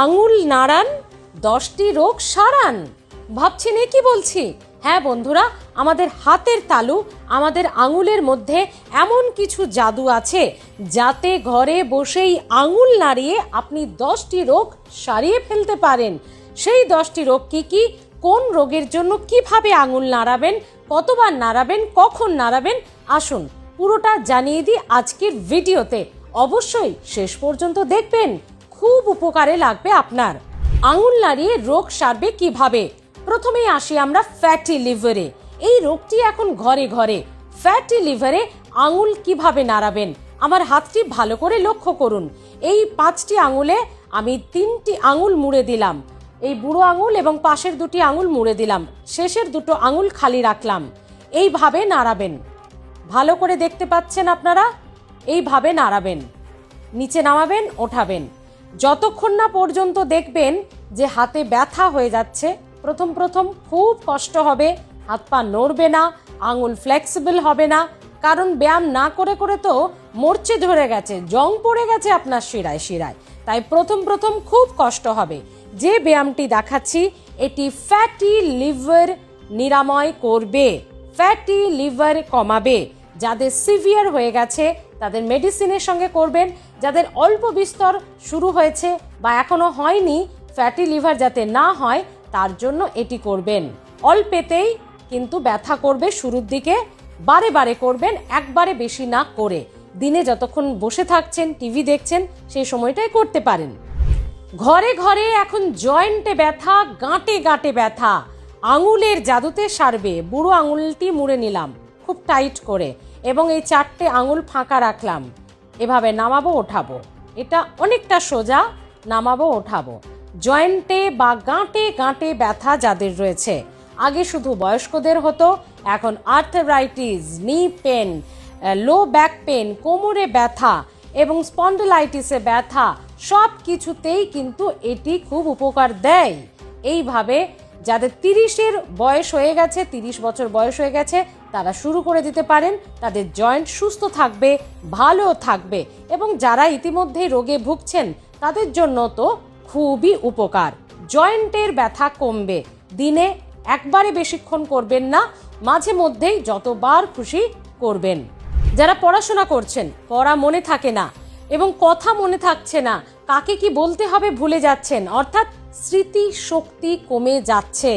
আঙুল নাড়ান 10টি রোগ সারান। ভাবছেন এ কি বলছি? হ্যাঁ বন্ধুরা, আমাদের হাতের তালু, আমাদের আঙুলের মধ্যে এমন কিছু জাদু আছে যাতে ঘরে বসেই আঙুল নাড়িয়ে আপনি 10টি রোগ সারিয়ে ফেলতে পারেন। সেই 10টি রোগ কি কি, কোন রোগের জন্য কিভাবে আঙুল নাড়াবেন, কতবার নাড়াবেন, কখন নাড়াবেন, আসুন পুরোটা জানিয়ে দিই আজকের ভিডিওতে। অবশ্যই শেষ পর্যন্ত দেখবেন, খুব উপকারে লাগবে আপনার। আঙুল নাড়িয়ে রোগ সারবে কিভাবে? প্রথমেই আসি আমরা ফ্যাটি লিভারে। এই রোগটি এখন ঘরে ঘরে। ফ্যাটি লিভারে আঙুল কিভাবে নাড়াবেন? আমার হাতটি ভালো করে লক্ষ্য করুন। এই 5টি আঙুলে আমি 3টি আঙুল মুড়ে দিলাম, এই বুড়ো আঙুল এবং পাশের 2টি আঙুল মুড়ে দিলাম, শেষের 2টো আঙুল খালি রাখলাম। এইভাবে নাড়াবেন। ভালো করে দেখতে পাচ্ছেন আপনারা? এইভাবে নাড়াবেন, নিচে নামাবেন, ওঠাবেন, যতক্ষণ না পর্যন্ত দেখবেন যে হাতে ব্যথা হয়ে যাচ্ছে। প্রথম খুব কষ্ট হবে, হাত পা নড়বে না, আঙুল ফ্লেক্সিবল হবে না, কারণ ব্যায়াম না করে করে তো মরচে ধরে গেছে, জং পড়ে গেছে আপনার শিরায় শিরায়। তাই প্রথম খুব কষ্ট হবে। যে ব্যায়ামটি দেখাচ্ছি এটি ফ্যাটি লিভার নিরাময় করবে, ফ্যাটি লিভার কমাবে। যাদের সিভিয়ার হয়ে গেছে তাদের মেডিসিনের সঙ্গে করবেন। যাদের অল্প বিস্তর শুরু হয়েছে বা এখনো হয়নি, ফ্যাটি লিভার যাতে না হয় তার জন্য এটি করবেন। অল্পেতেই কিন্তু ব্যথা করবে শুরুর দিকে, বারে বারে করবেন, একবারে বেশি না করে। দিনে যতক্ষণ বসে থাকছেন, টিভি দেখছেন, সেই সময়টাই করতে পারেন। ঘরে ঘরে এখন জয়েন্টে ব্যথা, গাঁটে গাঁটে ব্যথা আঙুলের জাদুতে সারবে। বুড়ো আঙুলটি মুড়ে নিলাম খুব টাইট করে এবং এই 4টে আঙুল ফাঁকা রাখলাম। এভাবে নামাবো ওঠাবো, এটা অনেকটা সোজা। নামাবো ওঠাবো। জয়েন্টে বা গাঁটে গাঁটে ব্যথা যাদের রয়েছে, আগে শুধু বয়স্কদের হতো, এখন আর্থরাইটিস, নি পেন, লো ব্যাক পেন, কোমরে ব্যথা এবং স্পন্ডিলাইটিসে ব্যথা, সব কিছুতেই কিন্তু এটি খুব উপকার দেয়। এইভাবে যাদের 30-এর বয়স হয়ে গেছে, 30 বছর বয়স হয়ে গেছে, তারা শুরু করে দিতে পারেন। তাদের জয়েন্ট সুস্থ থাকবে, ভালো থাকবে এবং যারা ইতিমধ্যেই রোগে ভুগছেন তাদের জন্য তো খুবই উপকার। জয়েন্টের ব্যথা কমবে। দিনে একবারে বেশিক্ষণ করবেন না, মাঝে মধ্যেই যতবার খুশি করবেন। যারা পড়াশোনা করছেন, পড়া মনে থাকে না এবং কথা মনে থাকছে না, কাকে কি বলতে হবে ভুলে যাচ্ছেন, অর্থাৎ স্মৃতি শক্তি কমে যাচ্ছে,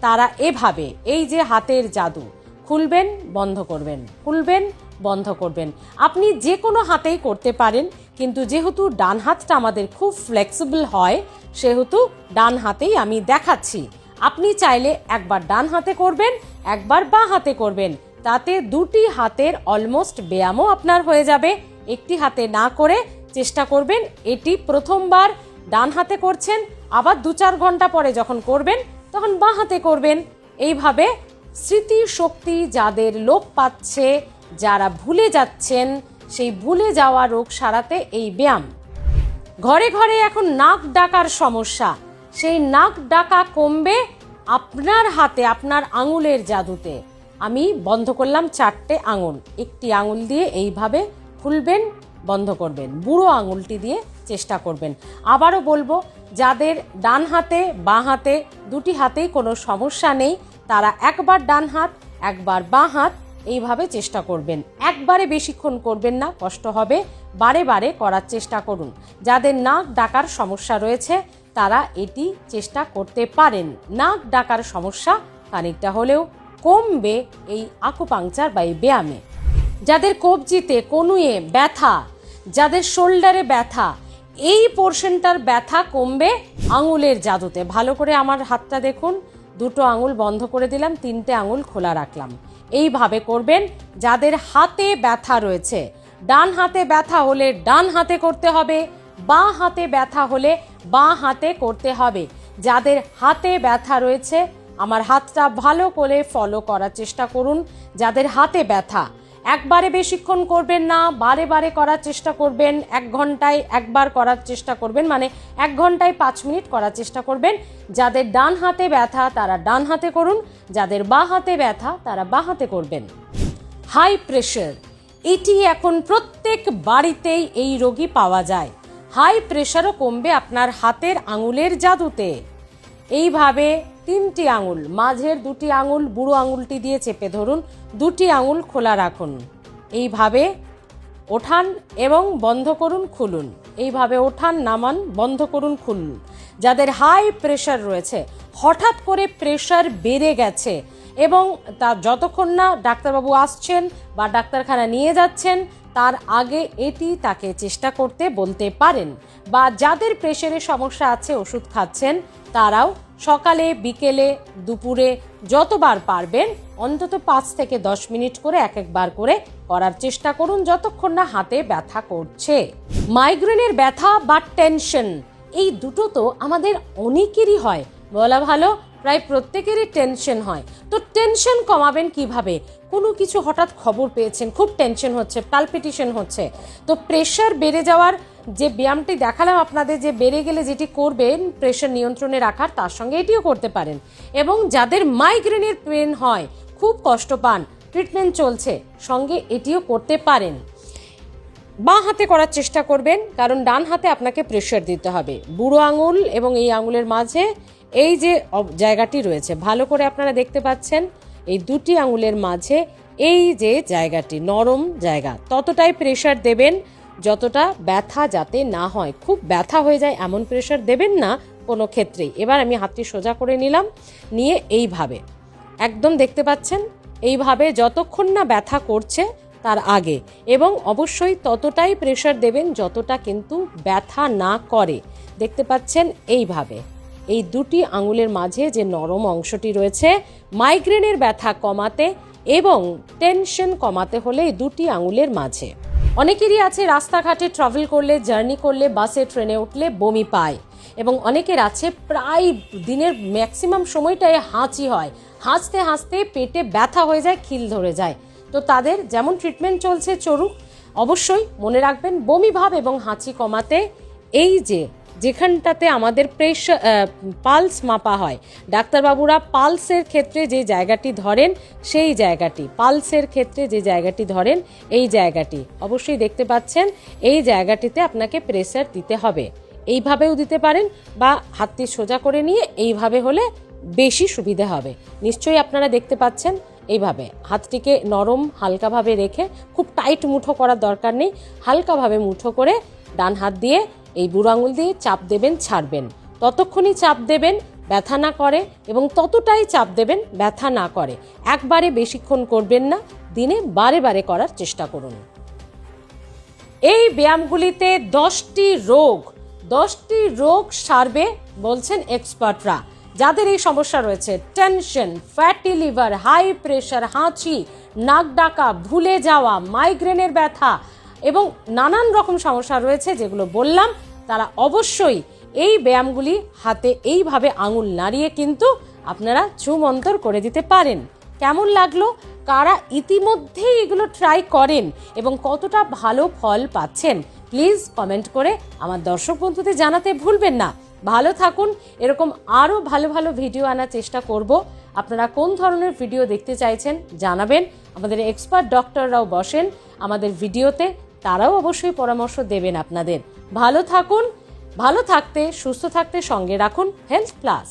তারা এভাবে এই যে হাতের জাদু, খুলবেন বন্ধ করবেন, খুলবেন বন্ধ করবেন। আপনি যে কোনো হাতেই করতে পারেন, কিন্তু যেহেতু ডান হাতটা আমাদের খুব ফ্লেক্সিবল হয়, সেহেতু ডান হাতেই আমি দেখাচ্ছি। আপনি চাইলে একবার ডান হাতে করবেন, একবার বাঁ হাতে করবেন, তাতে 2টি হাতের অলমোস্ট ব্যায়ামও আপনার হয়ে যাবে। একটি হাতে না করে চেষ্টা করবেন এটি প্রথমবার ডান হাতে করছেন, আবার 2-4 ঘন্টা পরে যখন করবেন তখন বাঁ হাতে করবেন। এইভাবে স্মৃতি শক্তি যাদের লোপ পাচ্ছে, যারা ভুলে যাচ্ছেন, সেই ভুলে যাওয়া রোগ সারাতে এই ব্যায়াম। ঘরে ঘরে এখন নাক ডাকার সমস্যা, সেই নাক ডাকা কমবে আপনার হাতে, আপনার আঙুলের জাদুতে। আমি বন্ধ করলাম 4টে আঙুল, একটি আঙুল দিয়ে এইভাবে খুলবেন, বন্ধ করবেন, বুড়ো আঙুলটি দিয়ে চেষ্টা করবেন। আবারও বলবো, যাদের ডান হাতে বাঁ হাতে 2টি হাতেই কোনো সমস্যা নেই, তারা একবার ডান হাত একবার বাঁ হাত এইভাবে চেষ্টা করবেন। একবারে বেশিক্ষণ করবেন না, কষ্ট হবে, বারে বারে করার চেষ্টা করুন। যাদের নাক ডাকার সমস্যা রয়েছে তারা এটি চেষ্টা করতে পারেন। নাক ডাকার সমস্যা খানিকটা হলেও কমবে এই আকুপাংচার বা এই ব্যায়ামে। যাদের কবজিতে, কনুয়ে ব্যথা, যাদের শোল্ডারে ব্যথা, এই পোর্শনটার ব্যথা কমবে আঙুলের জাদুতে। ভালো করে আমার হাতটা দেখুন, 2টো আঙুল বন্ধ করে দিলাম, 3টে আঙুল খোলা রাখলাম। এইভাবে করবেন। যাদের হাতে ব্যথা রয়েছে, ডান হাতে ব্যথা হলে ডান হাতে করতে হবে, বাঁ হাতে ব্যথা হলে বাঁ হাতে করতে হবে। যাদের হাতে ব্যথা রয়েছে, আমার হাতটা ভালো করে ফলো করার চেষ্টা করুন। যাদের হাতে ব্যথা, একবারে বেশিক্ষণ করবেন না, বারে বারে করার চেষ্টা করবেন। 1 ঘন্টায় একবার করার চেষ্টা করবেন, মানে 1 ঘন্টায় 5 মিনিট করার চেষ্টা করবেন। যাদের ডান হাতে ব্যথা তারা ডান হাতে করুন, যাদের বাঁ হাতে ব্যথা তারা বাঁ হাতে করবেন। হাই প্রেশার, এটি এখন প্রত্যেক বাড়িতেই এই রোগী পাওয়া যায়। হাই প্রেশারও কমবে আপনার হাতের আঙুলের জাদুতে। এইভাবে 3টি আঙুল, মাঝের 2টি আঙুল বুড়ো আঙুলটি দিয়ে চেপে ধরুন, 2টি আঙুল খোলা রাখুন, এইভাবে ওঠান এবং বন্ধ করুন, খুলুন, এইভাবে ওঠান, নামান, বন্ধ করুন, খুলুন। যাদের হাই প্রেশার রয়েছে, হঠাৎ করে প্রেশার বেড়ে গেছে এবং তা যতক্ষণ না ডাক্তারবাবু আসছেন বা ডাক্তারখানা নিয়ে যাচ্ছেন তার আগে এটি তাকে চেষ্টা করতে বলতে পারেন। বা যাদের প্রেশারের সমস্যা আছে, ওষুধ খাচ্ছেন, তারাও সকালে, বিকেলে, দুপুরে যতবার পারবেন অন্তত 5 থেকে 10 মিনিট করে একবার করে করার চেষ্টা করুন, যতক্ষণ না হাতে ব্যথা করছে। মাইগ্রেনের ব্যথা বা টেনশন, এই দুটো তো আমাদের অনেকেরই হয়, বলা ভালো প্রায় প্রত্যেকেরই টেনশন হয়। তো টেনশন কমাবেন কিভাবে? কোনো কিছু হঠাৎ খবর পেয়েছেন, খুব টেনশন হচ্ছে, পালপিটেশন হচ্ছে, তো প্রেশার বেড়ে যাওয়ার যে ব্যায়ামটি দেখালাম আপনাদের, যে বেড়ে গেলে যেটি করবেন প্রেশার নিয়ন্ত্রণে রাখার, তার সঙ্গে এটিও করতে পারেন। এবং যাদের মাইগ্রেনের পেন হয়, খুব কষ্ট পান, ট্রিটমেন্ট চলছে, সঙ্গে এটিও করতে পারেন। বাঁ হাতে করার চেষ্টা করবেন, কারণ ডান হাতে আপনাকে প্রেশার দিতে হবে। বুড়ো আঙুল এবং এই আঙুলের মাঝে এই যে জায়গাটি রয়েছে, ভালো করে আপনারা দেখতে পাচ্ছেন, এই 2টি আঙুলের মাঝে এই যে জায়গাটি, নরম জায়গা, ততটাই প্রেশার দেবেন যতটা ব্যথা যাতে না হয়। খুব ব্যথা হয়ে যায় এমন প্রেশার দেবেন না কোনো ক্ষেত্রেই। এবার আমি হাতটি সোজা করে নিলাম, নিয়ে এইভাবে একদম দেখতে পাচ্ছেন, এইভাবে যতক্ষণ না ব্যথা করছে তার আগে, এবং অবশ্যই ততটাই প্রেশার দেবেন যতটা কিন্তু ব্যথা না করে। দেখতে পাচ্ছেন এইভাবে এই 2টি আঙুলের মাঝে যে নরম অংশটি রয়েছে, মাইগ্রেনের ব্যথা কমাতে এবং টেনশন কমাতে হলে এই 2টি আঙুলের মাঝে। অনেকেরই আছে রাস্তাঘাটে ট্রাভেল করলে, জার্নি করলে, বাসে ট্রেনে উঠলে বমি পায়, এবং অনেকের আছে প্রায় দিনের ম্যাক্সিমাম সময়টাই হাঁচি হয়, হাঁচতে হাঁচতে পেটে ব্যথা হয়ে যায়, খিল ধরে যায়। তো তাদের যেমন ট্রিটমেন্ট চলছে চলুক, অবশ্যই মনে রাখবেন বমি ভাব এবং হাঁচি কমাতে এই যেখানটাতে আমাদের প্রেশার পালস মাপা হয়, ডাক্তারবাবুরা পালসের ক্ষেত্রে যে জায়গাটি ধরেন সেই জায়গাটি, পালসের ক্ষেত্রে যে জায়গাটি ধরেন এই জায়গাটি অবশ্যই দেখতে পাচ্ছেন, এই জায়গাটিতে আপনাকে প্রেসার দিতে হবে। এইভাবেও দিতে পারেন বা হাতটি সোজা করে নিয়ে এইভাবে হলে বেশি সুবিধা হবে। নিশ্চয়ই আপনারা দেখতে পাচ্ছেন, এইভাবে হাতটিকে নরম হালকাভাবে রেখে, খুব টাইট মুঠো করার দরকার নেই, হালকাভাবে মুঠো করে ডান হাত দিয়ে এই বুড়ো আঙুল দিয়ে চাপ দেবেন, ছাড়বেন, ততক্ষণই চাপ দেবেন ব্যথা না করে, এবং ততটাই চাপ দেবেন ব্যথা না করে। একবারে বেশিক্ষণ করবেন না, দিনে বারে বারে করার চেষ্টা করুন। এই ব্যায়ামগুলিতে 10টি রোগ সারবে বলছেন এক্সপার্টরা। যাদের এই সমস্যা রয়েছে, tension, fatty liver, high pressure, হাঁচি, নাক ডাকা, ভুলে যাওয়া, মাইগ্রেনের ব্যথা এবং নানান রকম সমস্যা রয়েছে যেগুলো বললাম, তারা অবশ্যই এই ব্যায়ামগুলি হাতে এইভাবে আঙুল নাড়িয়ে কিন্তু আপনারা চুমন্তর করে দিতে পারেন। কেমন লাগলো? কারা ইতিমধ্যেই এগুলো ট্রাই করেন এবং কতটা ভালো ফল পাচ্ছেন, প্লিজ কমেন্ট করে আমার দর্শক বন্ধুদের জানাতে ভুলবেন না। ভালো থাকুন, এরকম আরও ভালো ভালো ভিডিও আনার চেষ্টা করব। আপনারা কোন ধরনের ভিডিও দেখতে চাইছেন জানাবেন। আমাদের এক্সপার্ট ডক্টররাও বসেন আমাদের ভিডিওতে, তারাও অবশ্যই পরামর্শ দেবেন আপনাদের। ভালো থাকুন, ভালো থাকতে, সুস্থ থাকতে সঙ্গে রাখুন হেলথ প্লাস।